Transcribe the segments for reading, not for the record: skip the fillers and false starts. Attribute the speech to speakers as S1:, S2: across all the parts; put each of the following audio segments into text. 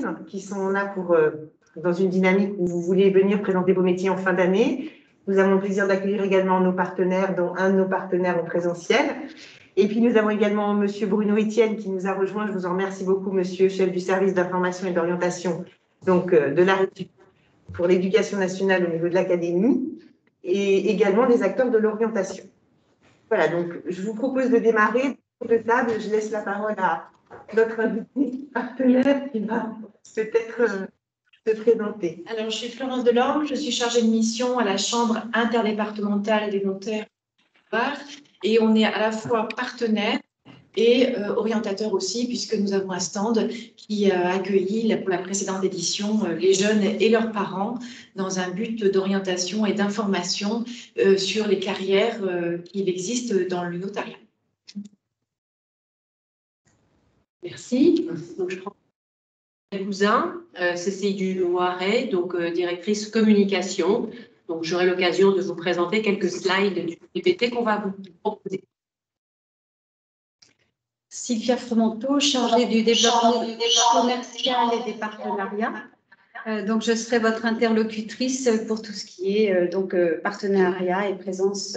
S1: jeunes qui sont là pour, dans une dynamique où vous voulez venir présenter vos métiers en fin d'année. Nous avons le plaisir d'accueillir également nos partenaires, dont un de nos partenaires en présentiel. Et puis, nous avons également Monsieur Bruno Etienne qui nous a rejoint. Je vous en remercie beaucoup, Monsieur, chef du service d'information et d'orientation donc, de la République pour l'éducation nationale au niveau de l'académie et également des acteurs de l'orientation. Voilà, donc je vous propose de démarrer. De table, je laisse la parole à notre invité partenaire qui va peut-être se présenter.
S2: Alors, je suis Florence Delorme, je suis chargée de mission à la Chambre interdépartementale des notaires et on est à la fois partenaire et orientateur aussi, puisque nous avons un stand qui a accueilli pour la précédente édition les jeunes et leurs parents dans un but d'orientation et d'information sur les carrières qu'il existe dans le notariat.
S3: Merci. Donc, je prends Cousin, CCI du Loiret, donc directrice communication. Donc, j'aurai l'occasion de vous présenter quelques slides du PPT qu'on va vous proposer.
S4: Sylvia Fromenteau, chargée du développement commercial et des partenariats. Donc, je serai votre interlocutrice pour tout ce qui est partenariat et présence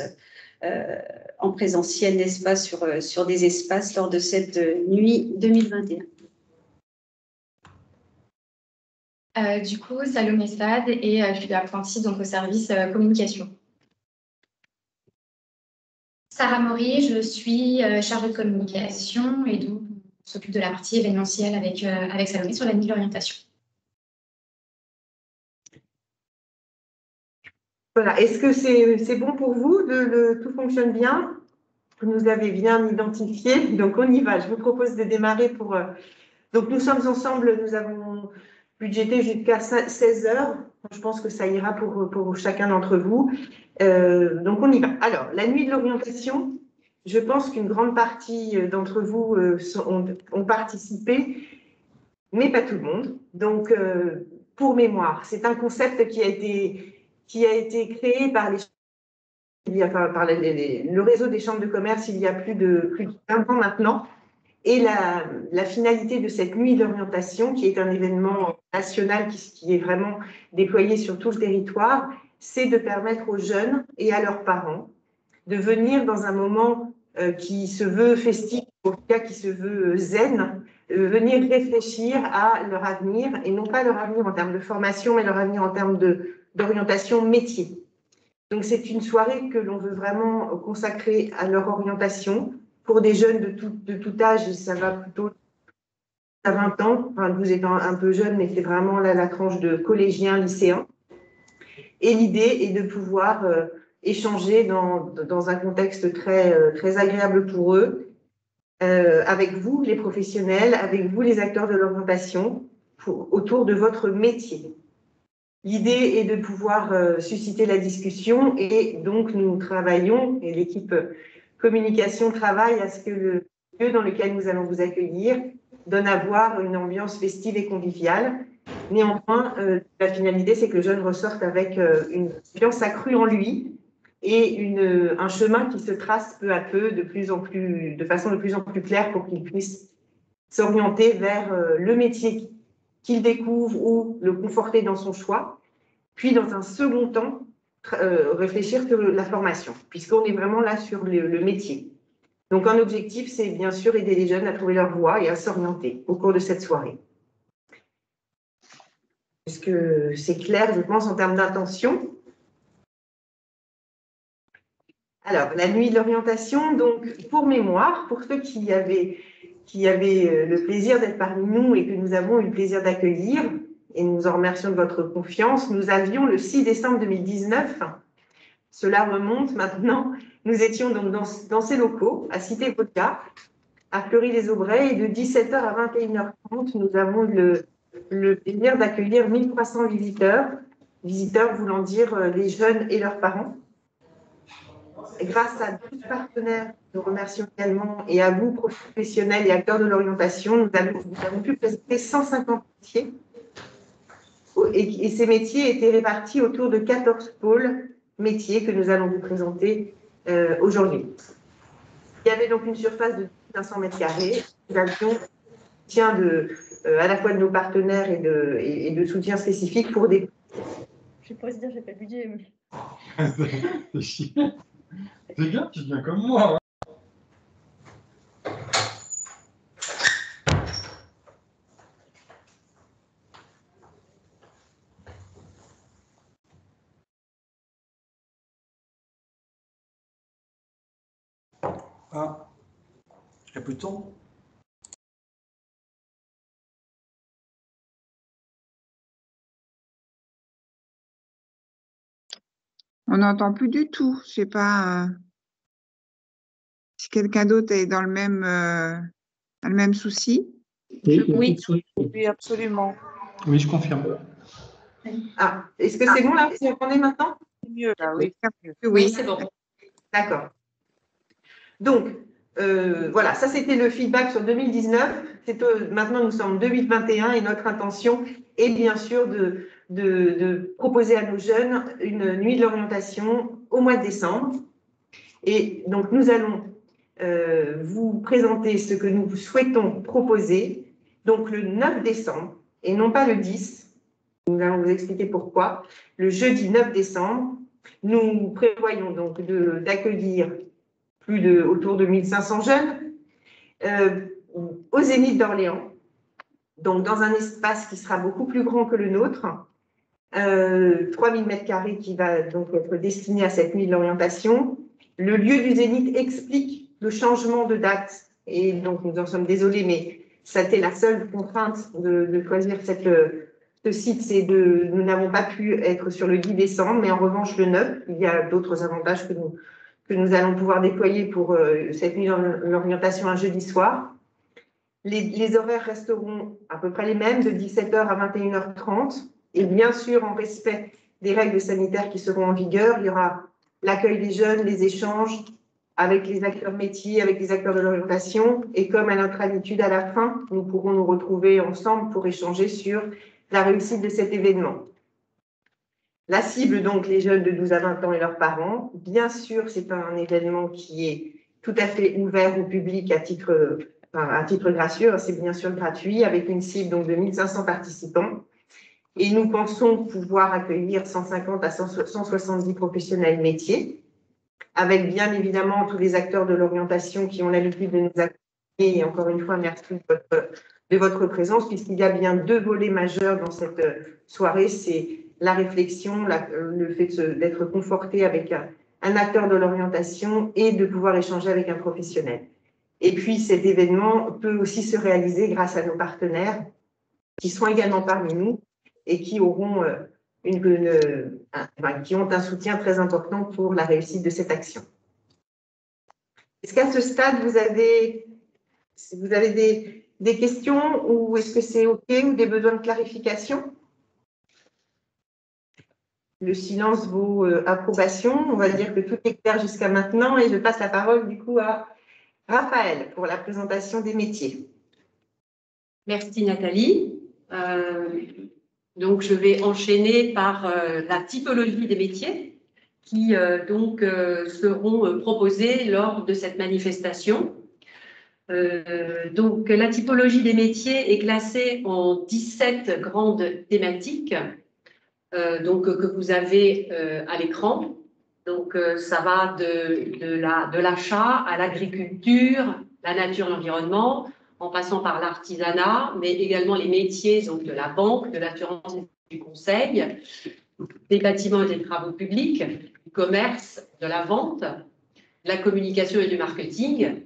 S4: en présentiel, n'est-ce pas, sur des espaces lors de cette nuit 2021.
S5: Du coup, Salomé Sade et je suis apprentie donc au service communication. Sarah Maury, je suis chargée de communication et donc on s'occupe de la partie événementielle avec Salomé sur la nuit de l'orientation.
S1: Voilà, est-ce que c'est bon pour vous? Tout fonctionne bien? Vous nous avez bien identifié, donc on y va. Je vous propose de démarrer pour... Donc nous sommes ensemble, nous avons budgété jusqu'à 16 heures. Je pense que ça ira pour chacun d'entre vous. Donc on y va. Alors, la nuit de l'orientation, je pense qu'une grande partie d'entre vous ont participé, mais pas tout le monde. Donc, pour mémoire, c'est un concept qui a été créé par le réseau des chambres de commerce il y a plus de 20 ans maintenant. Et la finalité de cette nuit d'orientation, qui est un événement national qui est vraiment déployé sur tout le territoire, c'est de permettre aux jeunes et à leurs parents de venir dans un moment qui se veut festif, en tout cas qui se veut zen, venir réfléchir à leur avenir, et non pas leur avenir en termes de formation, mais leur avenir en termes d'orientation métier. Donc c'est une soirée que l'on veut vraiment consacrer à leur orientation. Pour des jeunes de tout âge, ça va plutôt à 20 ans. Enfin, vous êtes un peu jeune, mais c'est vraiment la tranche de collégiens, lycéens. Et l'idée est de pouvoir échanger dans un contexte très agréable pour eux, avec vous, les professionnels, avec vous, les acteurs de l'orientation, autour de votre métier. L'idée est de pouvoir susciter la discussion et donc nous travaillons, et l'équipe communication travaille à ce que le lieu dans lequel nous allons vous accueillir donne à voir une ambiance festive et conviviale. Néanmoins, la finalité, c'est que le jeune ressorte avec une confiance accrue en lui et un chemin qui se trace peu à peu de façon de plus en plus claire pour qu'il puisse s'orienter vers le métier qu'il découvre ou le conforter dans son choix. Puis, dans un second temps, réfléchir sur la formation, puisqu'on est vraiment là sur le métier. Donc, un objectif, c'est bien sûr aider les jeunes à trouver leur voie et à s'orienter au cours de cette soirée. Est-ce que c'est clair, je pense, en termes d'intention? Alors, la nuit de l'orientation, donc, pour mémoire, pour ceux qui avaient le plaisir d'être parmi nous et que nous avons eu le plaisir d'accueillir, et nous en remercions de votre confiance, nous avions le 6 décembre 2019, cela remonte maintenant, nous étions donc dans ces locaux, à Cité-Vodka, à Fleury-les-Aubrais, et de 17h à 21h30, nous avons le plaisir d'accueillir 1300 visiteurs voulant dire les jeunes et leurs parents. Grâce à 12 partenaires, nous remercions également, et à vous, professionnels et acteurs de l'orientation, nous avons pu présenter 150 métiers. Et ces métiers étaient répartis autour de 14 pôles métiers que nous allons vous présenter aujourd'hui. Il y avait donc une surface de 500 mètres carrés. Nous avions soutien à la fois de nos partenaires et de soutien spécifique pour des...
S4: Je ne vais pas se dire, j'ai pas le budget.
S6: C'est chiant. C'est bien, tu viens comme moi. Ah, il n'y a plus de temps.
S7: On n'entend plus du tout. Je sais pas si quelqu'un d'autre est dans le même souci.
S3: Oui.
S7: Oui, absolument.
S6: Oui, je confirme.
S1: Ah, est-ce que c'est bon là? Vous m'entendez maintenant?
S7: Mieux là, oui.
S3: Oui, c'est bon.
S1: D'accord. Donc, voilà, ça c'était le feedback sur 2019. Maintenant, nous sommes en 2021 et notre intention est bien sûr de proposer à nos jeunes une nuit de l'orientation au mois de décembre. Et donc, nous allons vous présenter ce que nous souhaitons proposer, donc le 9 décembre et non pas le 10. Nous allons vous expliquer pourquoi. Le jeudi 9 décembre, nous prévoyons donc d'accueillir autour de 1500 jeunes au Zénith d'Orléans, donc dans un espace qui sera beaucoup plus grand que le nôtre, 3000 m² qui va donc être destiné à cette nuit de l'orientation. Le lieu du Zénith explique le changement de date et donc nous en sommes désolés, mais c'était la seule contrainte de choisir ce site, nous n'avons pas pu être sur le 10 décembre, mais en revanche le 9, il y a d'autres avantages que nous allons pouvoir déployer pour cette nuit de l'orientation un jeudi soir. Les horaires resteront à peu près les mêmes, de 17h à 21h30. Et bien sûr, en respect des règles sanitaires qui seront en vigueur, il y aura l'accueil des jeunes, les échanges avec les acteurs métiers, avec les acteurs de l'orientation. Et comme à notre habitude, à la fin, nous pourrons nous retrouver ensemble pour échanger sur la réussite de cet événement. La cible, donc, les jeunes de 12 à 20 ans et leurs parents. Bien sûr, c'est un événement qui est tout à fait ouvert au public à titre gracieux. C'est bien sûr gratuit, avec une cible donc, de 1500 participants. Et nous pensons pouvoir accueillir 150 à 170 professionnels métiers, avec bien évidemment tous les acteurs de l'orientation qui ont l'habitude de nous accompagner. Et encore une fois, merci de votre présence, puisqu'il y a bien deux volets majeurs dans cette soirée. C'est la réflexion, le fait d'être conforté avec un acteur de l'orientation et de pouvoir échanger avec un professionnel. Et puis, cet événement peut aussi se réaliser grâce à nos partenaires qui sont également parmi nous et qui auront qui ont un soutien très important pour la réussite de cette action. Est-ce qu'à ce stade, vous avez des questions ou est-ce que c'est OK ou des besoins de clarification? Le silence vaut approbation. On va dire que tout est clair jusqu'à maintenant et je passe la parole du coup à Raphaël pour la présentation des métiers.
S3: Merci Nathalie. Donc je vais enchaîner par la typologie des métiers qui seront proposés lors de cette manifestation. Donc la typologie des métiers est classée en 17 grandes thématiques que vous avez à l'écran. Donc ça va de l'achat à l'agriculture, la nature, l'environnement, en passant par l'artisanat, mais également les métiers donc de la banque, de l'assurance et du conseil, des bâtiments et des travaux publics, du commerce, de la vente, de la communication et du marketing,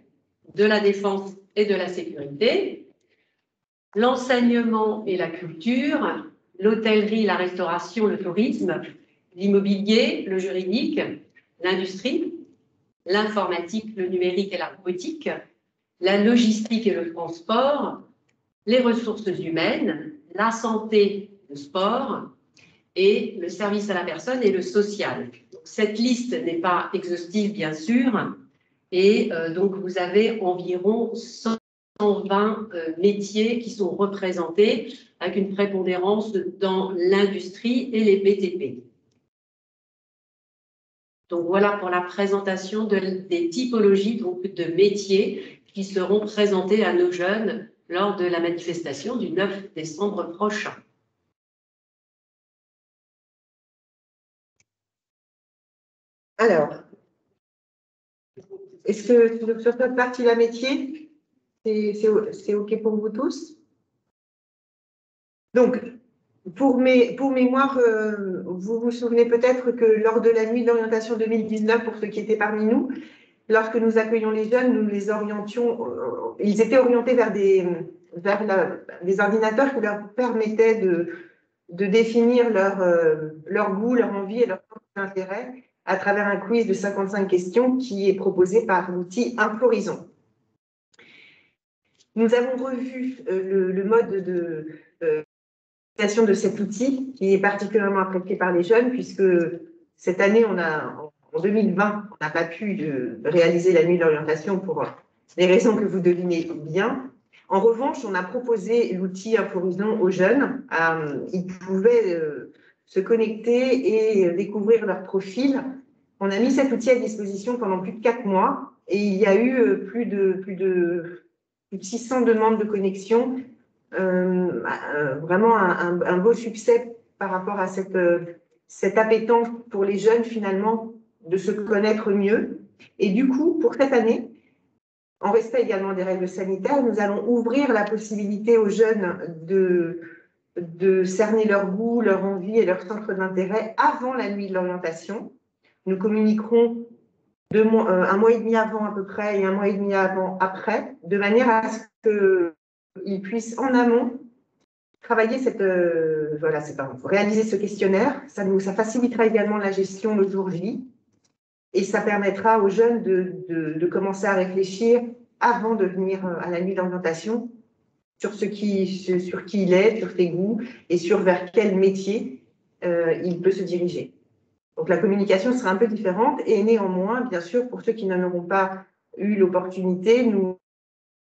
S3: de la défense et de la sécurité, l'enseignement et la culture, l'hôtellerie, la restauration, le tourisme, l'immobilier, le juridique, l'industrie, l'informatique, le numérique et la robotique, la logistique et le transport, les ressources humaines, la santé, le sport et le service à la personne et le social. Cette liste n'est pas exhaustive, bien sûr, et donc vous avez environ 120 métiers qui sont représentés avec une prépondérance dans l'industrie et les BTP. Donc voilà pour la présentation des typologies donc, de métiers qui seront présentés à nos jeunes lors de la manifestation du 9 décembre prochain.
S1: Alors, est-ce que sur cette partie-là métier, c'est OK pour vous tous? Donc, pour mémoire, vous vous souvenez peut-être que lors de la nuit d'orientation 2019, pour ceux qui étaient parmi nous, lorsque nous accueillons les jeunes, nous les orientions, ils étaient orientés vers des ordinateurs qui leur permettaient de définir leur goût, leur envie et leur intérêt à travers un quiz de 55 questions qui est proposé par l'outil Info-Horizon. Nous avons revu le mode de cet outil qui est particulièrement apprécié par les jeunes puisque cette année, en 2020, on n'a pas pu réaliser la nuit d'orientation pour les raisons que vous devinez bien. En revanche, on a proposé l'outil Info-Horizon aux jeunes. Ils pouvaient se connecter et découvrir leur profil. On a mis cet outil à disposition pendant plus de 4 mois et il y a eu plus de 600 demandes de connexion. Vraiment un beau succès par rapport à cette appétence pour les jeunes finalement de se connaître mieux. Et du coup, pour cette année, en respect également des règles sanitaires, nous allons ouvrir la possibilité aux jeunes de cerner leur goût, leur envie et leur centre d'intérêt avant la nuit de l'orientation. Nous communiquerons un mois et demi avant à peu près et un mois et demi après, de manière à ce qu'ils puissent en amont travailler réaliser ce questionnaire. Ça facilitera également la gestion le jour J et ça permettra aux jeunes de commencer à réfléchir avant de venir à la nuit d'orientation sur qui il est, sur ses goûts et sur vers quel métier il peut se diriger. Donc la communication sera un peu différente et néanmoins, bien sûr, pour ceux qui n'en auront pas eu l'opportunité, nous avons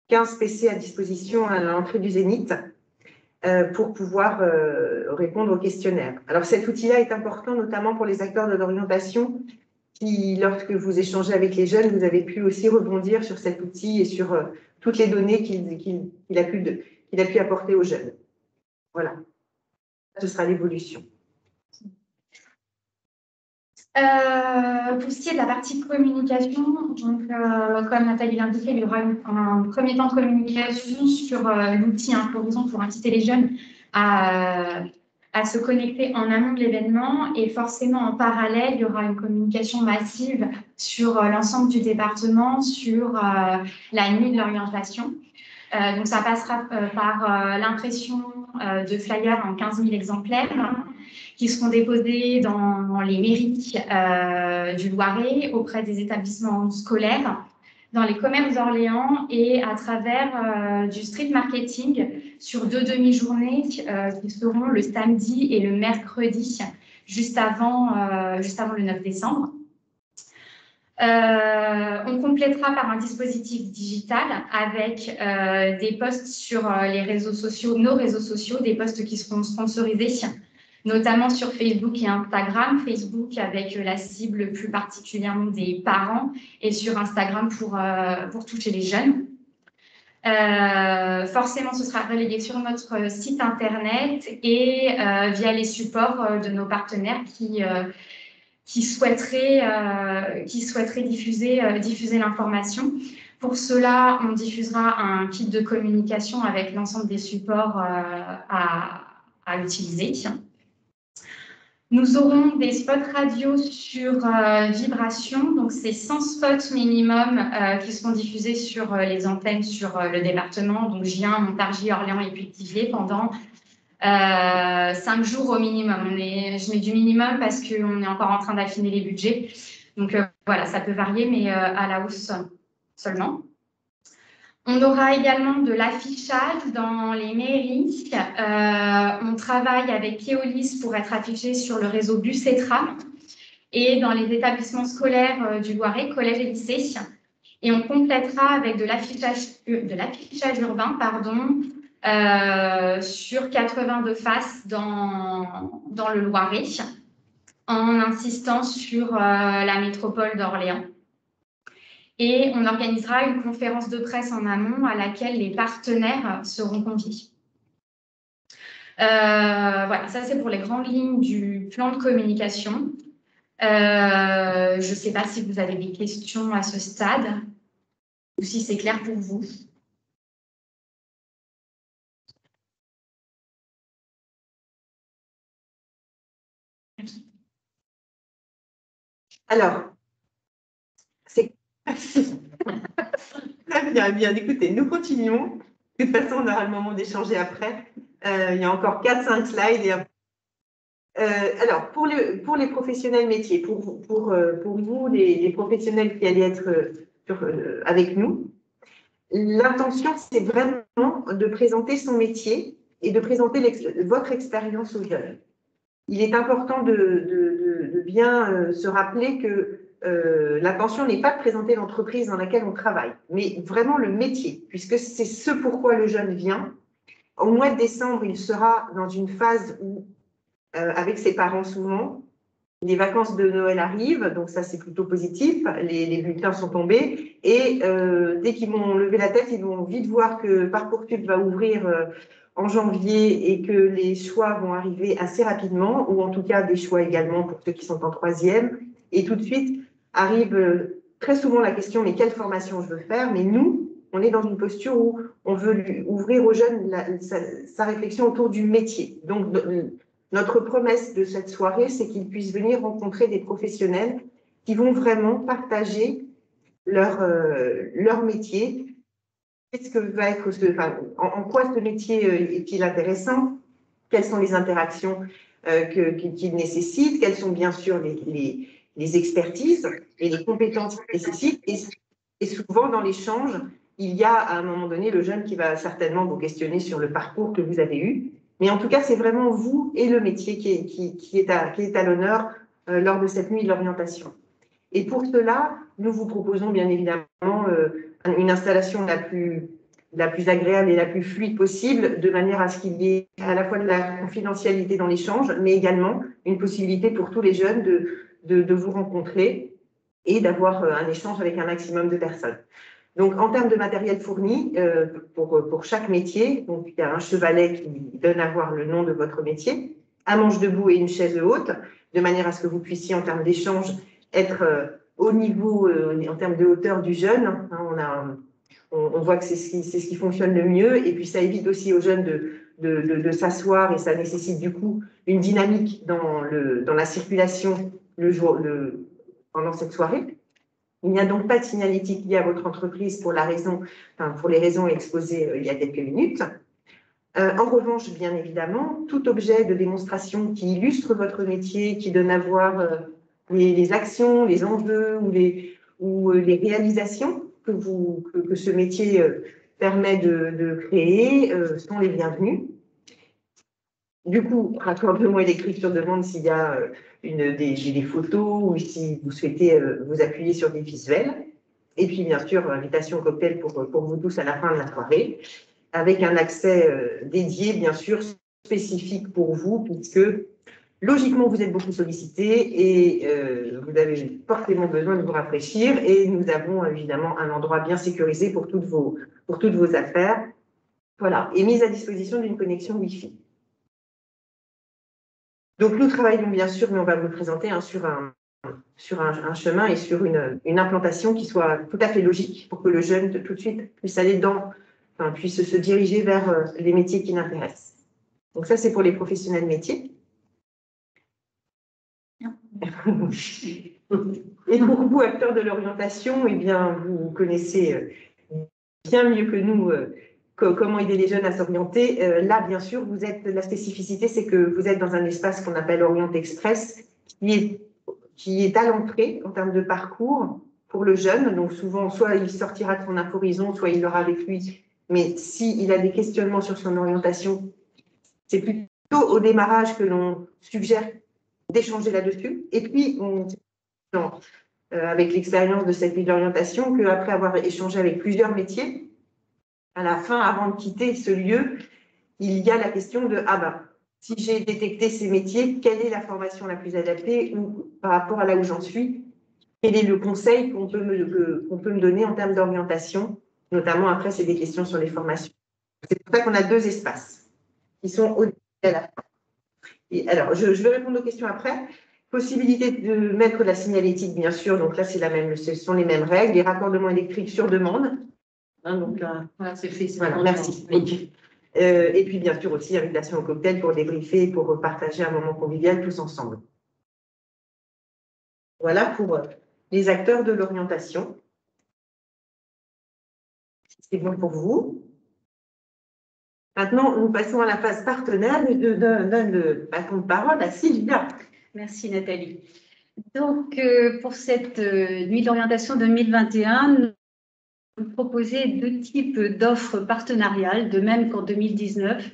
S1: 15 PC à disposition à l'entrée du Zénith pour pouvoir répondre au questionnaire. Alors cet outil-là est important notamment pour les acteurs de l'orientation qui, lorsque vous échangez avec les jeunes, vous avez pu aussi rebondir sur cet outil et sur toutes les données qu'il a pu apporter aux jeunes. Voilà, ce sera l'évolution.
S5: Pour ce qui est de la partie communication, donc, comme Nathalie l'indiquait, il y aura un premier temps de communication sur l'outil Info-Horizon pour inciter les jeunes à se connecter en amont de l'événement et forcément en parallèle, il y aura une communication massive sur l'ensemble du département, sur la nuit de l'orientation. Donc ça passera par l'impression de flyers en 15 000 exemplaires qui seront déposés dans les mairies du Loiret, auprès des établissements scolaires, dans les commerces d'Orléans et à travers du street marketing sur 2 demi-journées qui seront le samedi et le mercredi, juste avant le 9 décembre. On complétera par un dispositif digital avec des posts sur les réseaux sociaux, nos réseaux sociaux, des posts qui seront sponsorisés, notamment sur Facebook et Instagram. Facebook avec la cible plus particulièrement des parents et sur Instagram pour toucher les jeunes. Forcément, ce sera relayé sur notre site internet et via les supports de nos partenaires qui souhaiteraient diffuser l'information. Pour cela, on diffusera un kit de communication avec l'ensemble des supports à utiliser. Nous aurons des spots radio sur vibration, donc c'est 100 spots minimum qui seront diffusés sur les antennes sur le département, donc Gien, Montargis, Orléans et Puy-de-Vivier pendant 5 jours au minimum. Je mets du minimum parce qu'on est encore en train d'affiner les budgets. Donc voilà, ça peut varier, mais à la hausse seulement. On aura également de l'affichage dans les mairies. On travaille avec Keolis pour être affiché sur le réseau bus et tram et dans les établissements scolaires du Loiret, collèges et lycées. Et on complétera avec de l'affichage urbain, sur 82 faces dans le Loiret, en insistant sur la métropole d'Orléans. Et on organisera une conférence de presse en amont à laquelle les partenaires seront conviés. Voilà, ça c'est pour les grandes lignes du plan de communication. Je ne sais pas si vous avez des questions à ce stade ou si c'est clair pour vous.
S1: Alors, c'est très bien, bien. Écoutez, nous continuons. De toute façon, on aura le moment d'échanger après. Il y a encore 4-5 slides. Alors, pour les professionnels métiers, pour vous, les professionnels qui allaient être avec nous, l'intention, c'est vraiment de présenter son métier et de présenter votre expérience aux jeunes. Il est important de bien se rappeler que l'intention n'est pas de présenter l'entreprise dans laquelle on travaille, mais vraiment le métier, puisque c'est ce pourquoi le jeune vient. Au mois de décembre, il sera dans une phase où, avec ses parents souvent, les vacances de Noël arrivent, donc ça c'est plutôt positif, les bulletins sont tombés, et dès qu'ils vont lever la tête, ils vont vite voir que Parcoursup va ouvrir en janvier et que les choix vont arriver assez rapidement, ou en tout cas des choix également pour ceux qui sont en troisième, et tout de suite arrive très souvent la question, mais quelle formation je veux faire? Mais nous, on est dans une posture où on veut lui ouvrir aux jeunes sa réflexion autour du métier. Donc, notre promesse de cette soirée, c'est qu'ils puissent venir rencontrer des professionnels qui vont vraiment partager leur métier. Qu'est-ce que va être en quoi ce métier est-il intéressant? Quelles sont les interactions qu'il nécessite? Quelles sont bien sûr les expertises et les compétences qu'il nécessite? Et souvent, dans l'échange, il y a à un moment donné le jeune qui va certainement vous questionner sur le parcours que vous avez eu. Mais en tout cas, c'est vraiment vous et le métier qui est à l'honneur lors de cette nuit de l'orientation. Et pour cela, nous vous proposons bien évidemment une installation la plus agréable et la plus fluide possible, de manière à ce qu'il y ait à la fois de la confidentialité dans l'échange, mais également une possibilité pour tous les jeunes de vous rencontrer et d'avoir un échange avec un maximum de personnes. Donc, en termes de matériel fourni, pour chaque métier, donc, il y a un chevalet qui donne à voir le nom de votre métier, un manche debout et une chaise haute, de manière à ce que vous puissiez, en termes d'échange, être au niveau, en termes de hauteur du jeune. On voit que c'est ce qui fonctionne le mieux, et puis ça évite aussi aux jeunes de s'asseoir, et ça nécessite du coup une dynamique dans la circulation pendant cette soirée. Il n'y a donc pas de signalétique liée à votre entreprise pour les raisons exposées il y a quelques minutes. En revanche, bien évidemment, tout objet de démonstration qui illustre votre métier, qui donne à voir les actions, les enjeux ou les réalisations que ce métier permet de créer sont les bienvenus. Du coup, raccordement électrique sur demande s'il y a des photos ou si vous souhaitez vous appuyer sur des visuels. Et puis, bien sûr, invitation cocktail pour vous tous à la fin de la soirée, avec un accès dédié, bien sûr, spécifique pour vous, puisque logiquement, vous êtes beaucoup sollicité et vous avez forcément besoin de vous rafraîchir. Et nous avons évidemment un endroit bien sécurisé pour toutes vos affaires. Voilà, et mise à disposition d'une connexion Wi-Fi. Donc, nous travaillons bien sûr, mais on va vous le présenter sur un chemin et sur une implantation qui soit tout à fait logique pour que le jeune, tout de suite, puisse se diriger vers les métiers qui l'intéressent. Donc, ça, c'est pour les professionnels métiers. Et pour vous, acteurs de l'orientation, eh bien, vous connaissez bien mieux que nous comment aider les jeunes à s'orienter. Là, bien sûr, la spécificité, c'est que vous êtes dans un espace qu'on appelle Orient Express, qui est à l'entrée en termes de parcours pour le jeune. Donc, souvent, soit il sortira de son horizon, soit il l'aura avec lui. Mais s'il a des questionnements sur son orientation, c'est plutôt au démarrage que l'on suggère d'échanger là-dessus. Et puis, avec l'expérience de cette nuit d'orientation, qu'après avoir échangé avec plusieurs métiers, à la fin, avant de quitter ce lieu, il y a la question de si j'ai détecté ces métiers, quelle est la formation la plus adaptée ou par rapport à là où j'en suis, quel est le conseil qu'on peut me donner en termes d'orientation, notamment après, c'est des questions sur les formations. C'est pour ça qu'on a 2 espaces qui sont au début et à la fin. Et alors, je vais répondre aux questions après. Possibilité de mettre de la signalétique, bien sûr. Donc là, ce sont les mêmes règles. Les raccordements électriques sur demande. Hein, donc là,
S3: Voilà, c'est fait.
S1: voilà, merci.
S3: Oui.
S1: Okay. Et puis, bien sûr, aussi, invitation au cocktail pour débriefer, pour partager un moment convivial tous ensemble. Voilà pour les acteurs de l'orientation. C'est bon pour vous. Maintenant, nous passons à la phase partenaire. Je donne le bâton de parole à Sylvia.
S4: Merci Nathalie. Donc, pour cette nuit d'orientation 2021, nous proposons 2 types d'offres partenariales, de même qu'en 2019.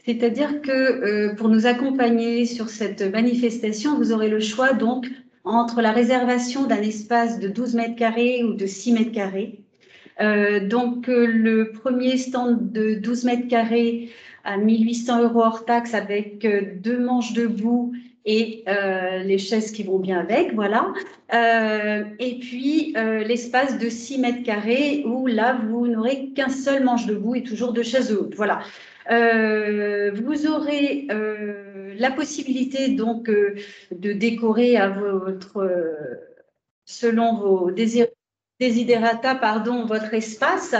S4: C'est-à-dire que pour nous accompagner sur cette manifestation, vous aurez le choix donc entre la réservation d'un espace de 12 mètres carrés ou de 6 mètres carrés. Donc, le premier stand de 12 mètres carrés à 1 800 € hors taxe avec 2 manches debout et les chaises qui vont bien avec, voilà. Et puis, l'espace de 6 mètres carrés où là, vous n'aurez qu'un seul manche debout et toujours 2 chaises hautes, voilà. Vous aurez la possibilité donc de décorer à selon vos desiderata, votre espace,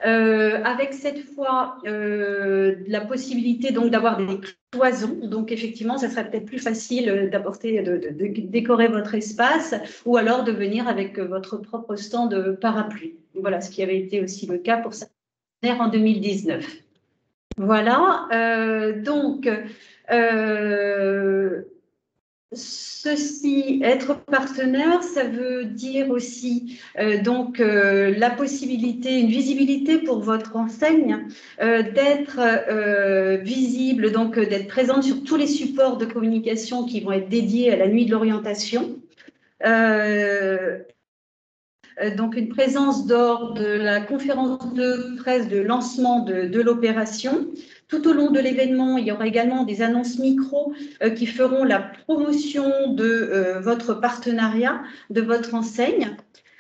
S4: avec cette fois la possibilité donc d'avoir des cloisons. Donc effectivement, ça serait peut-être plus facile d'apporter, de décorer votre espace, ou alors de venir avec votre propre stand parapluie. Voilà, ce qui avait été aussi le cas pour certains en 2019. Voilà, donc ceci, être partenaire, ça veut dire aussi donc la possibilité, une visibilité pour votre enseigne, d'être visible, donc d'être présente sur tous les supports de communication qui vont être dédiés à la nuit de l'orientation. Donc une présence lors de la conférence de presse de lancement de l'opération. Tout au long de l'événement, il y aura également des annonces micro qui feront la promotion de votre partenariat, de votre enseigne.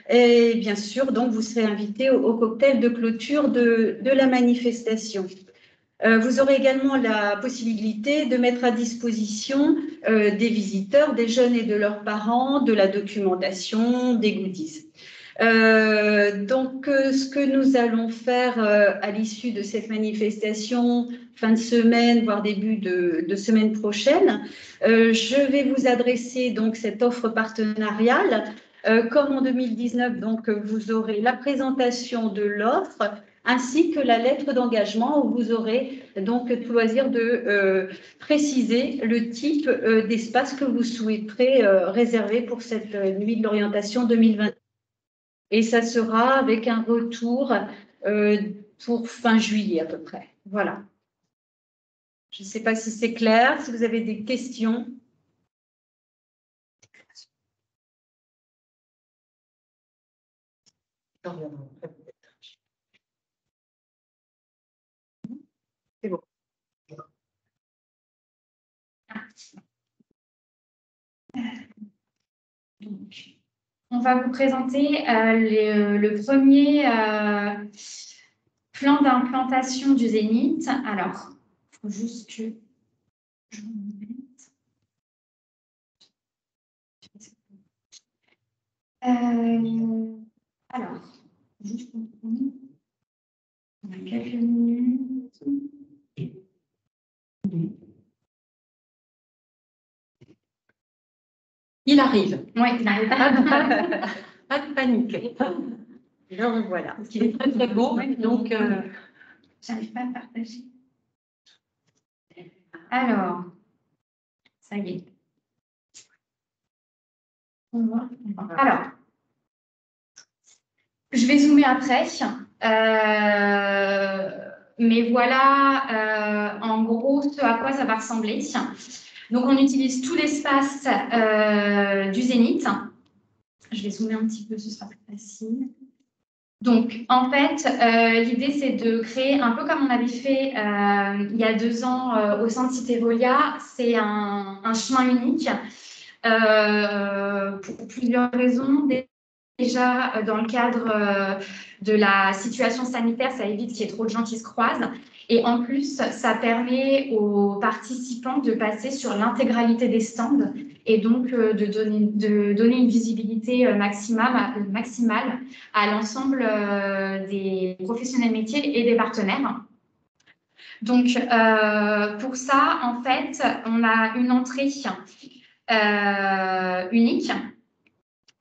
S4: Et bien sûr, donc, vous serez invité au cocktail de clôture de la manifestation. Vous aurez également la possibilité de mettre à disposition des visiteurs, des jeunes et de leurs parents, de la documentation, des goodies. Donc, ce que nous allons faire à l'issue de cette manifestation, fin de semaine, voire début de semaine prochaine, je vais vous adresser donc cette offre partenariale. Comme en 2019, donc, vous aurez la présentation de l'offre ainsi que la lettre d'engagement où vous aurez donc tout loisir de préciser le type d'espace que vous souhaiterez réserver pour cette nuit de l'orientation 2021. Et ça sera avec un retour pour fin juillet à peu près. Voilà. Je ne sais pas si c'est clair, si vous avez des questions. C'est bon.
S5: Donc, on va vous présenter le premier plan d'implantation du Zénith. Alors, il faut juste que je vous mette. Alors, juste on a quelques minutes.
S3: Il arrive.
S5: Oui, il arrive.
S3: Pas de panique.
S4: Donc voilà.
S3: Parce qu'il est très très beau. Donc,
S5: j'arrive pas à partager. Alors, ça y est. On voit. Alors, je vais zoomer après. Mais voilà, en gros, ce à quoi ça va ressembler. Donc, on utilise tout l'espace du Zénith. Je vais zoomer un petit peu, ce sera plus facile. Donc, en fait, l'idée, c'est de créer un peu comme on avait fait il y a 2 ans au centre Cité Volia. C'est un chemin unique pour plusieurs raisons. Déjà, dans le cadre de la situation sanitaire, ça évite qu'il y ait trop de gens qui se croisent. Et en plus, ça permet aux participants de passer sur l'intégralité des stands et donc de donner une visibilité maximale à l'ensemble des professionnels métiers et des partenaires. Donc, pour ça, en fait, on a une entrée unique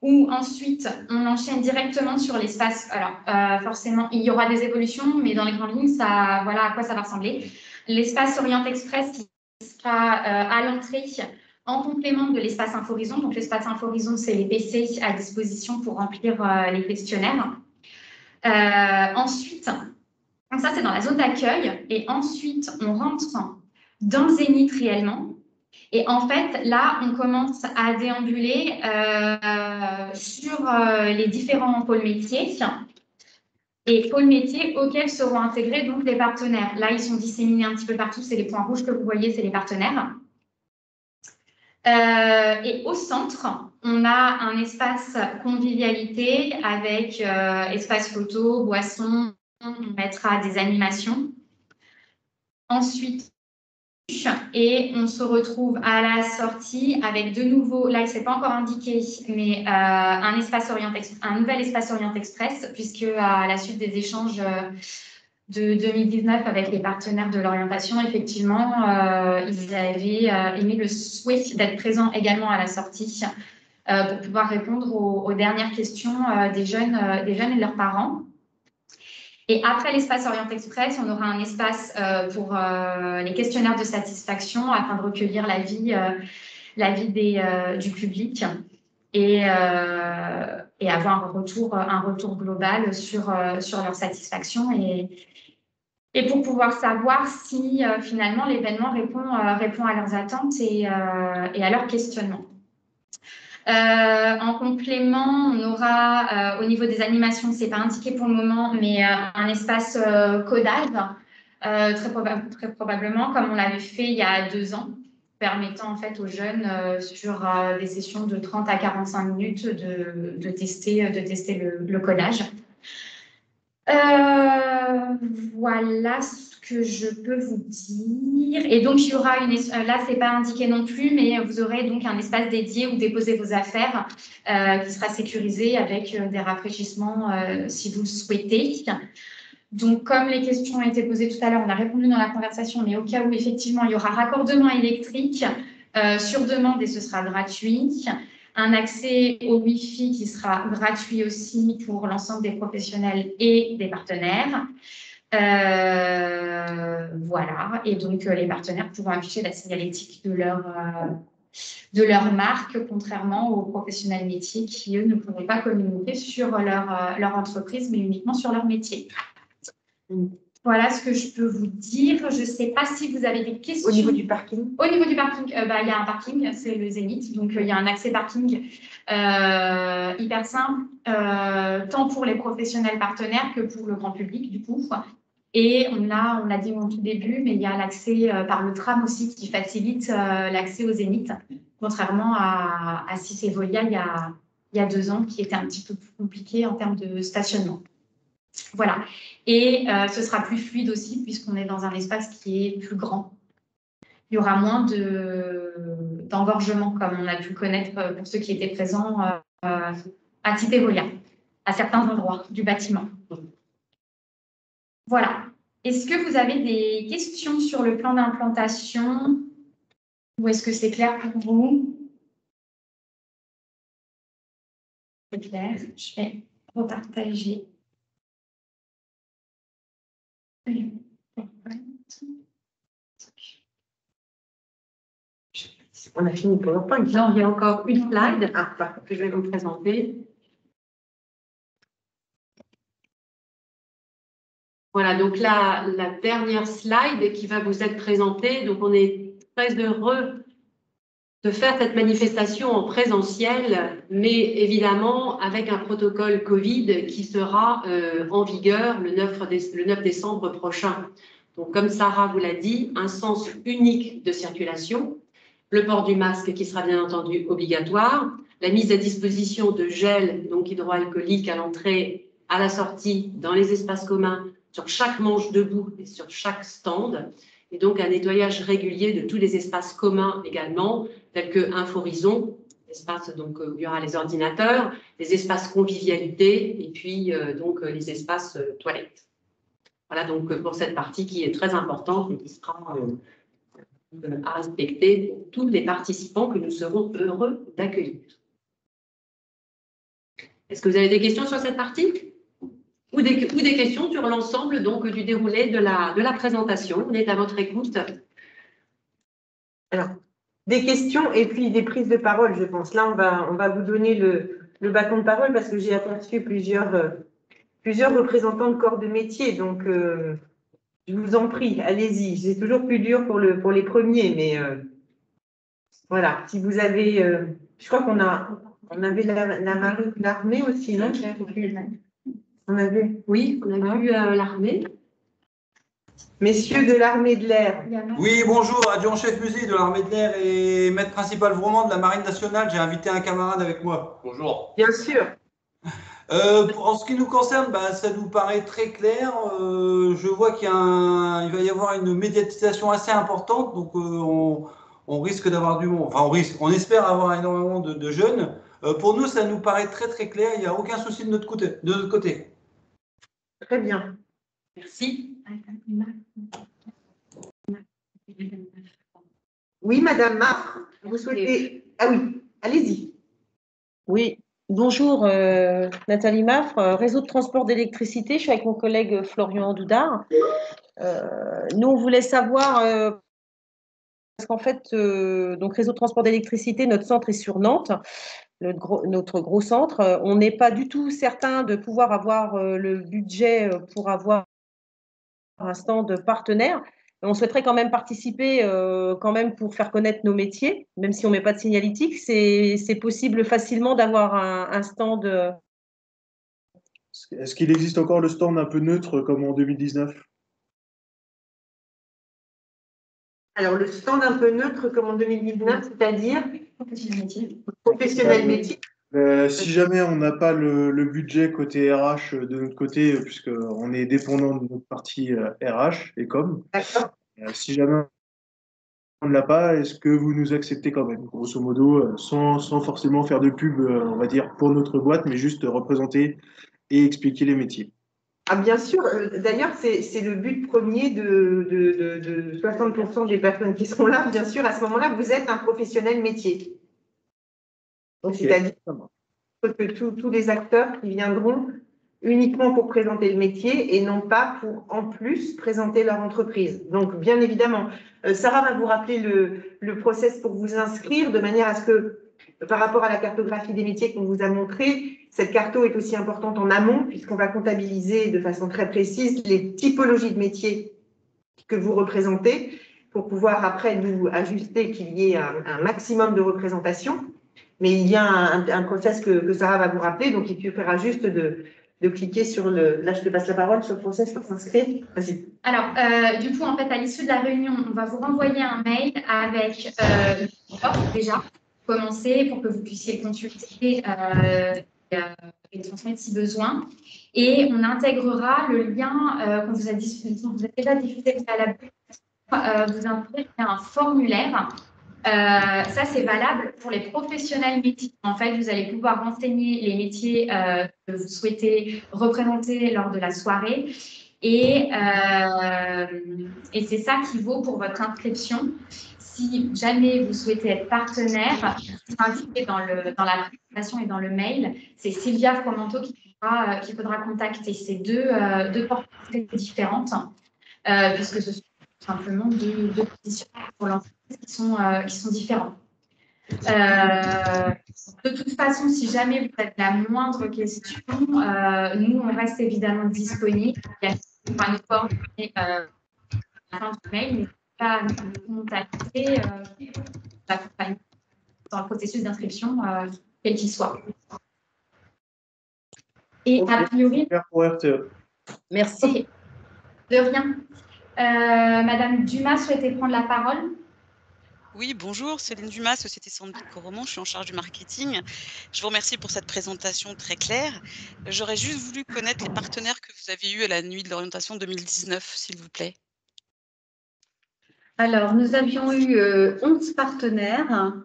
S5: où ensuite, on enchaîne directement sur l'espace. Alors, forcément, il y aura des évolutions, mais dans les grandes lignes, voilà à quoi ça va ressembler. L'espace Orient Express qui sera à l'entrée en complément de l'espace Inforizon. Donc, l'espace Inforizon, c'est les PC à disposition pour remplir les questionnaires. Ensuite, donc ça, c'est dans la zone d'accueil. Et ensuite, on rentre dans le Zénith réellement. Et en fait, là, on commence à déambuler sur les différents pôles métiers et pôles métiers auxquels seront intégrés donc les partenaires. Là, ils sont disséminés un petit peu partout. C'est les points rouges que vous voyez, c'est les partenaires. Et au centre, on a un espace convivialité avec espace photo, boissons. On mettra des animations. Ensuite, et on se retrouve à la sortie avec de nouveau, là, ce n'est pas encore indiqué, mais un nouvel espace Orient Express, puisque à la suite des échanges de 2019 avec les partenaires de l'orientation, effectivement, ils avaient émis le souhait d'être présents également à la sortie pour pouvoir répondre aux dernières questions des jeunes et de leurs parents. Et après l'espace Orient Express, on aura un espace pour les questionnaires de satisfaction afin de recueillir l'avis du public et avoir un retour global sur leur satisfaction et pour pouvoir savoir si finalement l'événement répond à leurs attentes et à leurs questionnements. En complément, on aura au niveau des animations, c'est pas indiqué pour le moment, mais un espace codage, très probablement, comme on l'avait fait il y a 2 ans, permettant en fait aux jeunes sur des sessions de 30 à 45 minutes de tester le codage. Voilà ce que je peux vous dire. Et donc, il y aura là, c'est pas indiqué non plus, mais vous aurez donc un espace dédié où déposer vos affaires qui sera sécurisé avec des rafraîchissements si vous le souhaitez. Donc, comme les questions ont été posées tout à l'heure, on a répondu dans la conversation, mais au cas où, effectivement, il y aura raccordement électrique sur demande et ce sera gratuit. Un accès au Wi-Fi qui sera gratuit aussi pour l'ensemble des professionnels et des partenaires. Voilà, et donc les partenaires pourront afficher la signalétique de leur marque, contrairement aux professionnels métiers qui, eux, ne pourront pas communiquer sur leur entreprise, mais uniquement sur leur métier. Voilà ce que je peux vous dire. Je ne sais pas si vous avez des questions.
S1: Au niveau du parking?
S5: Au niveau du parking, il y a un parking, c'est le Zénith. Donc, il y a un accès parking hyper simple, tant pour les professionnels partenaires que pour le grand public, du coup. Et on l'a dit au tout début, mais il y a l'accès par le tram aussi qui facilite l'accès au Zénith, contrairement à Cicévolia il y a 2 ans, qui était un petit peu plus compliqué en termes de stationnement. Voilà. Et ce sera plus fluide aussi puisqu'on est dans un espace qui est plus grand. Il y aura moins d'engorgement comme on a pu le connaître pour ceux qui étaient présents à Cicévolia, à certains endroits du bâtiment. Voilà. Est-ce que vous avez des questions sur le plan d'implantation ou est-ce que c'est clair pour vous? C'est clair. Je vais repartager.
S1: On a fini pour PowerPoint.
S3: Non, il y a encore une slide
S1: Ah,
S3: que je vais vous présenter. Voilà, donc la dernière slide qui va vous être présentée. Donc, on est très heureux de faire cette manifestation en présentiel, mais évidemment avec un protocole Covid qui sera en vigueur le 9 décembre prochain. Donc, comme Sarah vous l'a dit, un sens unique de circulation, le port du masque qui sera bien entendu obligatoire, la mise à disposition de gel donc hydroalcoolique à l'entrée, à la sortie, dans les espaces communs, sur chaque manche debout et sur chaque stand, et donc un nettoyage régulier de tous les espaces communs également, tels que Inforison, espace donc où il y aura les ordinateurs, les espaces convivialité et puis donc les espaces toilettes. Voilà donc pour cette partie qui est très importante et qui sera à respecter pour tous les participants que nous serons heureux d'accueillir. Est-ce que vous avez des questions sur cette partie ou des questions sur l'ensemble donc du déroulé de la présentation? On est à votre écoute.
S1: Alors, des questions et puis des prises de parole, je pense. Là, on va vous donner le bâton de parole parce que j'ai aperçu plusieurs représentants de corps de métier. Donc, je vous en prie, allez-y. C'est toujours plus dur pour les premiers, mais voilà. Si vous avez, je crois qu'on avait l'armée aussi, non? On avait.
S3: Oui, on a vu l'armée.
S1: Messieurs de l'armée de l'air.
S8: Oui, bonjour, adjudant-chef musée de l'armée de l'air et maître principal Vroman de la Marine nationale. J'ai invité un camarade avec moi. Bonjour.
S1: Bien sûr.
S8: En ce qui nous concerne, ça nous paraît très clair. Je vois qu'il va y avoir une médiatisation assez importante, donc on risque d'avoir du monde. Enfin, on espère avoir énormément de jeunes. Pour nous, ça nous paraît très très clair. Il n'y a aucun souci de notre côté.
S1: Très bien.
S3: Merci.
S1: Oui, Madame Marc, vous souhaitez… Ah oui, allez-y.
S9: Oui, bonjour, Nathalie Maffre, réseau de transport d'électricité. Je suis avec mon collègue Florian Doudard. Nous, on voulait savoir, parce qu'en fait, donc réseau de transport d'électricité, notre centre est sur Nantes, notre gros centre. On n'est pas du tout certain de pouvoir avoir le budget pour avoir un stand partenaire. On souhaiterait quand même participer quand même pour faire connaître nos métiers, même si on ne met pas de signalétique. C'est possible facilement d'avoir un stand.
S10: Est-ce qu'il existe encore le stand un peu neutre comme en 2019?
S1: Alors, le stand un peu neutre comme en 2019, c'est-à-dire professionnel métier.
S10: Si jamais on n'a pas le budget côté RH de notre côté, puisqu'on est dépendant de notre partie RH et com, si jamais on ne l'a pas, est-ce que vous nous acceptez quand même, grosso modo, sans forcément faire de pub, on va dire, pour notre boîte, mais juste représenter et expliquer les métiers?
S1: Ah, bien sûr. D'ailleurs, c'est le but premier de 60% des personnes qui seront là. Bien sûr, à ce moment-là, vous êtes un professionnel métier. Donc, c'est-à-dire que tous les acteurs qui viendront uniquement pour présenter le métier et non pas pour, en plus, présenter leur entreprise. Donc, bien évidemment, Sarah va vous rappeler le process pour vous inscrire de manière à ce que, par rapport à la cartographie des métiers qu'on vous a montré, cette carto est aussi importante en amont puisqu'on va comptabiliser de façon très précise les typologies de métiers que vous représentez pour pouvoir après nous ajuster qu'il y ait un maximum de représentation. Mais il y a un process que Sarah va vous rappeler, donc il suffira juste de cliquer sur le… Là, je te passe la parole sur le process pour s'inscrire. Vas-y.
S5: Alors, du coup, en fait, à l'issue de la réunion, on va vous renvoyer un mail avec l'offre déjà commencer pour que vous puissiez consulter et transmettre si besoin. Et on intégrera le lien qu'on vous a déjà diffusé préalablement. Vous intégrez un formulaire. Ça, c'est valable pour les professionnels métiers. En fait, vous allez pouvoir renseigner les métiers que vous souhaitez représenter lors de la soirée. Et c'est ça qui vaut pour votre inscription. Si jamais vous souhaitez être partenaire, c'est indiqué dans la présentation et dans le mail, c'est Sylvia Fromanteau qu'il faudra contacter. C'est deux portes différentes, puisque ce sont tout simplement deux positions pour l'entreprise qui sont différentes. De toute façon, si jamais vous avez la moindre question, nous, on reste évidemment disponibles. Il y a une coordonnée à la fin du mail, n'hésitez pas à nous contacter dans le processus d'inscription, quel qu'il soit. Et a priori…
S9: Merci.
S5: De rien. Madame Dumas souhaitait prendre la parole.
S11: Oui, bonjour, Céline Dumas, Société Sandvik Coromon, je suis en charge du marketing. Je vous remercie pour cette présentation très claire. J'aurais juste voulu connaître les partenaires que vous avez eus à la Nuit de l'orientation 2019, s'il vous plaît.
S4: Alors, nous avions eu 11 partenaires.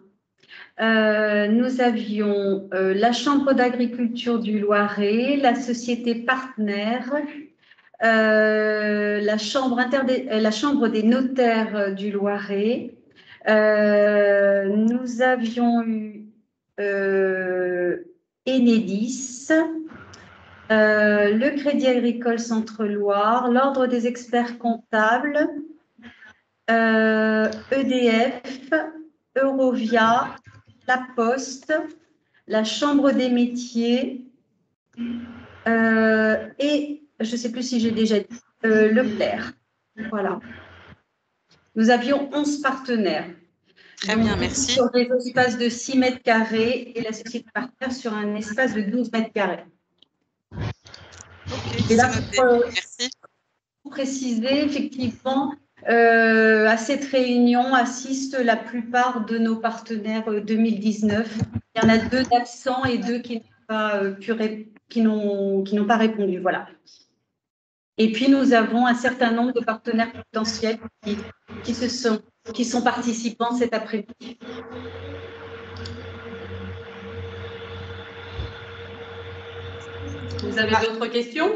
S4: Nous avions la Chambre d'agriculture du Loiret, la Société Partenaire, la Chambre des notaires du Loiret. Nous avions eu Enedis, le Crédit Agricole Centre-Loire, l'Ordre des experts comptables, EDF, Eurovia, La Poste, la Chambre des métiers et, je ne sais plus si j'ai déjà dit, Leclerc. Voilà. Nous avions 11 partenaires.
S11: Très bien, merci.
S4: Sur des espaces de 6 mètres carrés et la société partenaire sur un espace de 12 mètres carrés.
S11: Ok,
S4: et là,
S11: merci.
S4: Pour préciser, effectivement, à cette réunion assistent la plupart de nos partenaires 2019. Il y en a 2 d'absents et 2 qui n'ont pas répondu. Voilà. Et puis, nous avons un certain nombre de partenaires potentiels qui sont participants cet après-midi.
S3: Vous avez d'autres questions?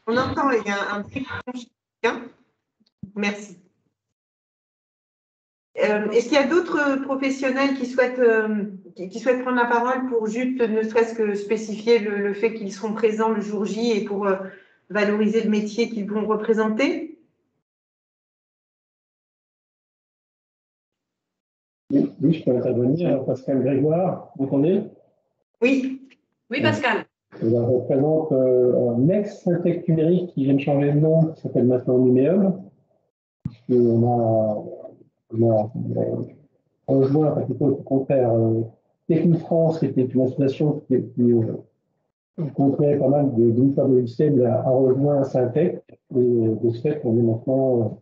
S1: On entend, il y a un petit chien. Merci. Est-ce qu'il y a d'autres professionnels qui souhaitent prendre la parole pour juste ne serait-ce que spécifier le fait qu'ils seront présents le jour J et pour valoriser le métier qu'ils vont représenter?
S12: Oui, je peux intervenir. Pascal Grégoire, vous entendez? Oui.
S3: Oui, Pascal.
S12: Je représente un ex-Syntec numérique qui vient de changer de nom, qui s'appelle maintenant Numéum. On a rejoint, enfin plutôt au contraire, Technifrance, qui était une association qui comptait pas mal d'éditeurs de logiciels, a rejoint Syntec. Et de ce fait, on est maintenant.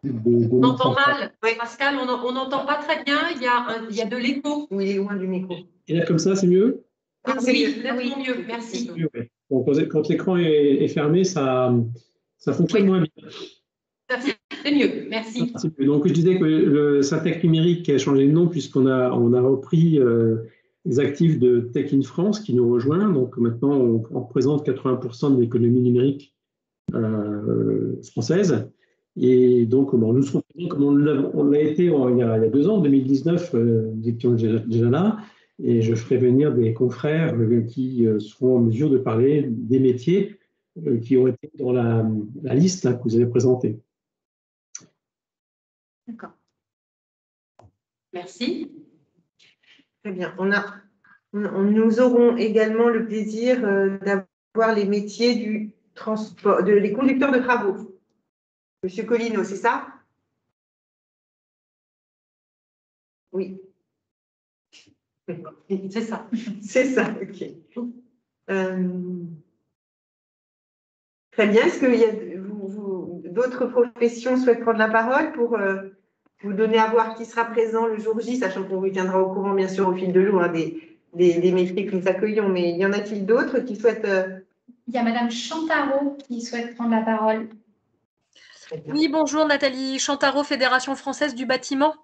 S3: On entend mal. Oui. Pascal, on n'entend pas très bien. Il y a de l'écho.
S1: Oui, il est loin du micro.
S12: Et là, comme ça, c'est mieux?
S3: Ah, oui, nettement mieux. Merci.
S12: Donc, quand l'écran est fermé, ça fonctionne moins bien.
S3: C'est mieux. Merci.
S12: Donc, je disais que le Syntec numérique a changé de nom puisqu'on a repris les actifs de Tech in France qui nous rejoint. Donc, maintenant, on représente 80% de l'économie numérique française. Et donc, nous serons comme on l'a été il y a 2 ans, en 2019, nous étions déjà là. Et je ferai venir des confrères qui seront en mesure de parler des métiers qui ont été dans la liste que vous avez présentée.
S4: D'accord.
S3: Merci.
S1: Très bien. Nous aurons également le plaisir d'avoir les métiers du transport, les conducteurs de travaux. Monsieur Colino, c'est ça? Oui.
S3: C'est ça.
S1: C'est ça, ok. Très bien. Est-ce qu'il y a d'autres professions souhaitent prendre la parole pour vous donner à voir qui sera présent le jour J, sachant qu'on vous tiendra au courant, bien sûr, au fil de l'eau des métiers que nous accueillons, mais y en a-t-il d'autres qui souhaitent…
S5: Il y a Madame Chantaro qui souhaite prendre la parole.
S13: Oui, bonjour, Nathalie Chantaro, Fédération française du bâtiment.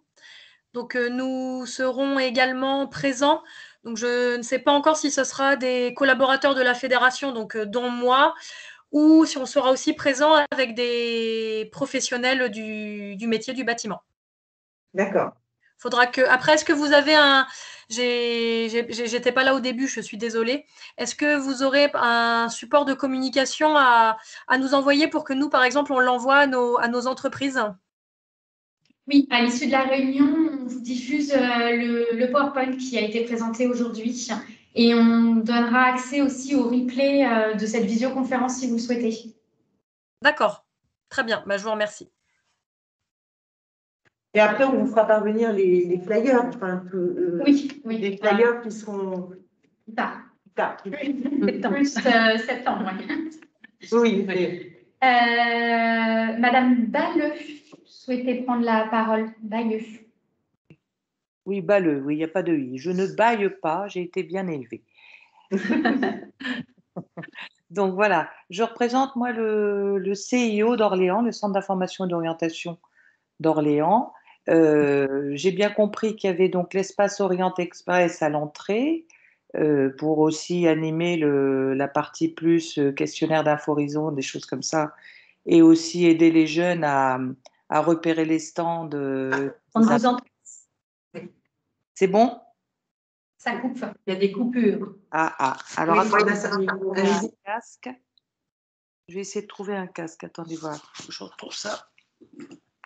S13: Donc, nous serons également présents. Donc, je ne sais pas encore si ce sera des collaborateurs de la fédération, donc dont moi, ou si on sera aussi présent avec des professionnels du métier du bâtiment.
S1: D'accord.
S13: Faudra que. Après, est-ce que vous avez un. J'étais pas là au début, je suis désolée. Est-ce que vous aurez un support de communication à nous envoyer pour que nous, par exemple, on l'envoie à nos entreprises?
S5: Oui, à l'issue de la réunion, on vous diffuse le PowerPoint qui a été présenté aujourd'hui et on donnera accès aussi au replay de cette visioconférence si vous le souhaitez.
S13: D'accord, très bien, je vous remercie.
S1: Et après, on vous fera parvenir les flyers,
S5: oui.
S1: Les flyers qui seront
S5: tard.
S1: Tard.
S5: Plus septembre.
S1: Oui,
S5: Madame Balleux souhaitait prendre la parole. Balleux.
S14: Oui, Balleux, oui, il n'y a pas de i. Je ne baille pas, j'ai été bien élevée. Donc voilà, je représente moi le CIO d'Orléans, le Centre d'information et d'orientation d'Orléans. J'ai bien compris qu'il y avait donc l'espace Orient Express à l'entrée pour aussi animer la partie plus questionnaire d'Inforizon, des choses comme ça, et aussi aider les jeunes à repérer les stands.
S5: On vous entend.
S14: C'est bon?
S5: Ça coupe.
S3: Il y a des coupures.
S14: Alors
S5: Oui,
S14: attendez, un casque. Je vais essayer de trouver un casque. Attendez voir, je retrouve ça.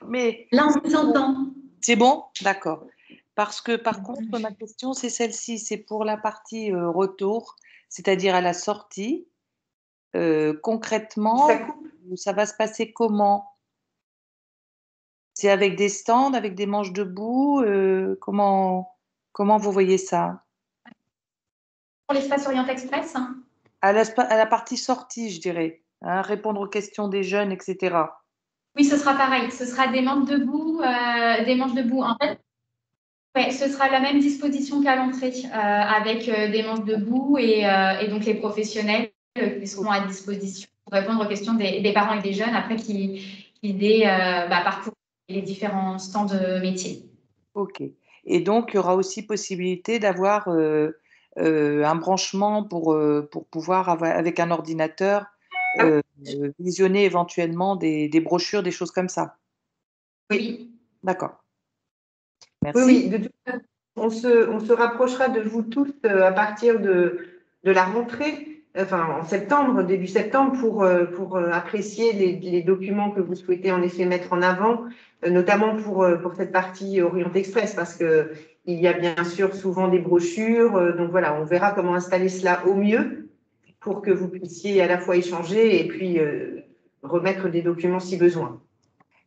S14: Mais
S5: là, on vous entend.
S14: C'est bon? D'accord. Parce que par contre, ma question, c'est celle-ci. C'est pour la partie retour, c'est-à-dire à la sortie. Concrètement, ça va se passer comment? C'est avec des stands, avec des manches debout? Comment vous voyez ça?
S5: Pour l'espace Orient Express,
S14: à la partie sortie, je dirais. Hein, répondre aux questions des jeunes, etc.
S5: Oui, ce sera pareil. Ce sera des manches debout. En fait, ouais, ce sera la même disposition qu'à l'entrée, avec des manches debout et donc les professionnels qui seront à disposition pour répondre aux questions des parents et des jeunes après qui parcourent les différents stands de métiers.
S14: Ok. Et donc, il y aura aussi possibilité d'avoir un branchement pour pouvoir, avec un ordinateur, visionner éventuellement des brochures, des choses comme ça.
S5: Oui.
S14: D'accord. Merci.
S1: Oui, de toute façon, on se rapprochera de vous tous à partir de la rentrée, enfin en septembre, début septembre, pour apprécier les documents que vous souhaitez en effet mettre en avant, notamment pour cette partie Orient Express, parce que il y a bien sûr souvent des brochures, donc voilà, on verra comment installer cela au mieux pour que vous puissiez à la fois échanger et puis remettre des documents si besoin.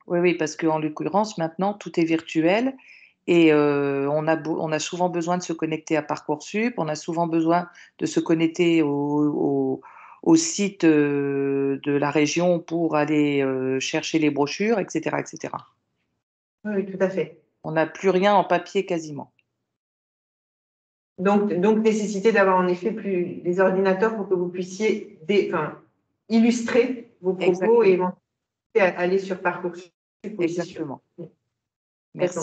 S14: Oui, parce qu'en l'occurrence, maintenant, tout est virtuel et on a souvent besoin de se connecter à Parcoursup, on a souvent besoin de se connecter au site de la région pour aller chercher les brochures, etc., etc.
S1: Oui, tout à fait.
S14: On n'a plus rien en papier quasiment.
S1: Donc nécessité d'avoir en effet plus des ordinateurs pour que vous puissiez illustrer vos propos. Exactement. Et éventuellement aller sur Parcoursup.
S14: Exactement. Merci.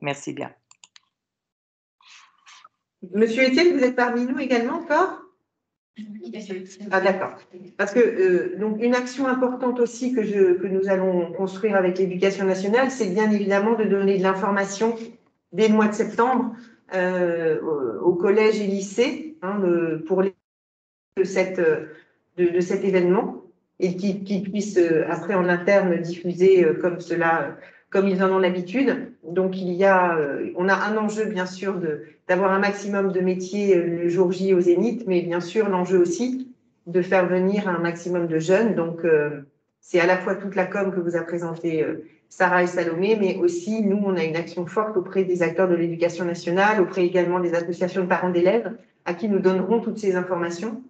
S14: Merci bien.
S1: Monsieur Étienne, vous êtes parmi nous également encore? Ah d'accord. Parce que donc une action importante aussi que nous allons construire avec l'Éducation nationale, c'est bien évidemment de donner de l'information dès le mois de septembre au collège et lycée pour de cet événement et qu'ils puissent après en interne diffuser comme ils en ont l'habitude. Donc on a un enjeu bien sûr d'avoir un maximum de métiers le jour J au Zénith, mais bien sûr l'enjeu aussi de faire venir un maximum de jeunes. Donc c'est à la fois toute la com que vous a présenté Sarah et Salomé, mais aussi nous on a une action forte auprès des acteurs de l'éducation nationale, auprès également des associations de parents d'élèves à qui nous donnerons toutes ces informations,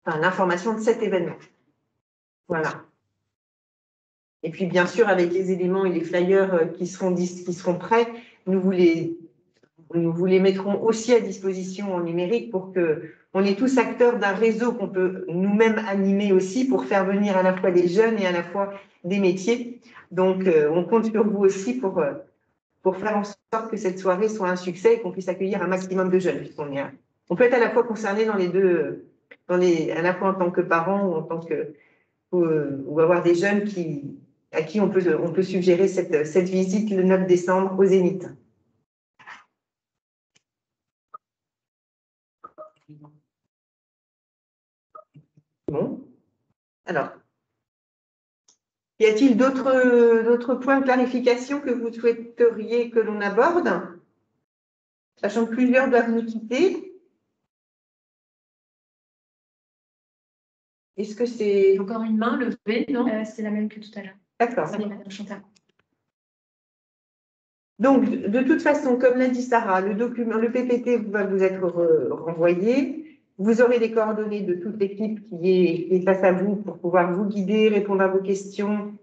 S1: l'information de cet événement. Voilà. Et puis, bien sûr, avec les éléments et les flyers qui seront prêts, nous vous les mettrons aussi à disposition en numérique pour qu'on est tous acteurs d'un réseau qu'on peut nous-mêmes animer aussi pour faire venir à la fois des jeunes et à la fois des métiers. Donc, on compte sur vous aussi pour faire en sorte que cette soirée soit un succès et qu'on puisse accueillir un maximum de jeunes. On peut être à la fois concerné dans les deux, à la fois en tant que parent ou en tant que ou avoir des jeunes à qui on peut suggérer cette visite le 9 décembre au Zénith. Bon. Alors, y a-t-il d'autres points de clarification que vous souhaiteriez que l'on aborde? Sachant que plusieurs doivent nous quitter. Est-ce que c'est…
S3: Encore une main levée, non?
S5: C'est la même que tout à l'heure.
S1: D'accord.
S5: C'est Madame Chantal.
S1: Donc, de toute façon, comme l'a dit Sarah, le PPT va vous être renvoyé. Vous aurez les coordonnées de toute l'équipe qui est face à vous pour pouvoir vous guider, répondre à vos questions.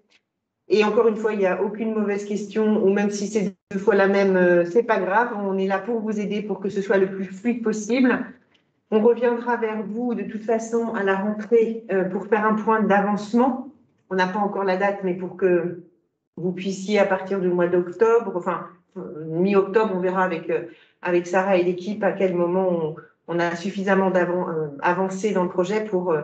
S1: Et encore une fois, il n'y a aucune mauvaise question, ou même si c'est 2 fois la même, c'est pas grave. On est là pour vous aider pour que ce soit le plus fluide possible. On reviendra vers vous de toute façon à la rentrée pour faire un point d'avancement. On n'a pas encore la date, mais pour que vous puissiez, à partir du mois d'octobre, enfin mi-octobre, on verra avec Sarah et l'équipe à quel moment on a suffisamment avancé dans le projet pour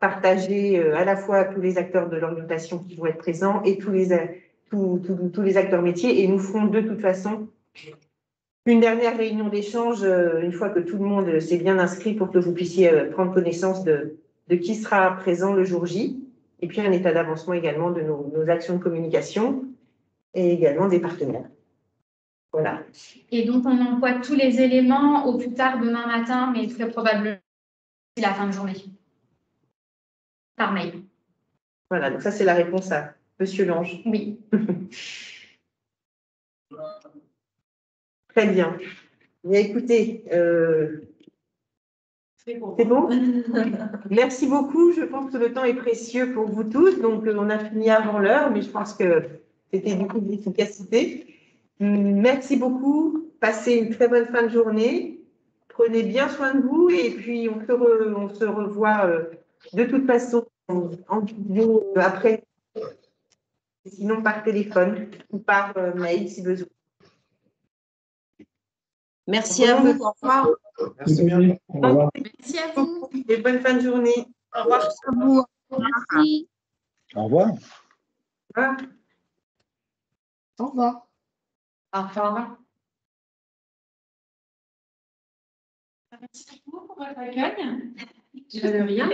S1: partager à la fois tous les acteurs de l'orientation qui vont être présents et tous les acteurs métiers. Et nous ferons de toute façon une dernière réunion d'échange une fois que tout le monde s'est bien inscrit pour que vous puissiez prendre connaissance de qui sera présent le jour J. Et puis un état d'avancement également de nos actions de communication et également des partenaires. Voilà.
S5: Et donc, on envoie tous les éléments au plus tard demain matin, mais très probablement la fin de journée. Par mail.
S1: Voilà, donc ça, c'est la réponse à Monsieur Lange.
S5: Oui.
S1: Très bien. Mais écoutez, c'est bon. Merci beaucoup. Je pense que le temps est précieux pour vous tous. Donc, on a fini avant l'heure, mais je pense que c'était du coup de l'efficacité. Merci beaucoup. Passez une très bonne fin de journée. Prenez bien soin de vous et puis on se revoit de toute façon en vidéo après, sinon par téléphone ou par mail si besoin.
S9: Merci à vous. Au revoir.
S10: Merci bien.
S12: Au revoir.
S5: Merci à vous.
S1: Et bonne fin de journée.
S13: Au revoir.
S7: À vous.
S5: Merci.
S6: Au revoir.
S7: Au revoir.
S2: Au revoir. Merci beaucoup pour votre accueil.
S3: De rien.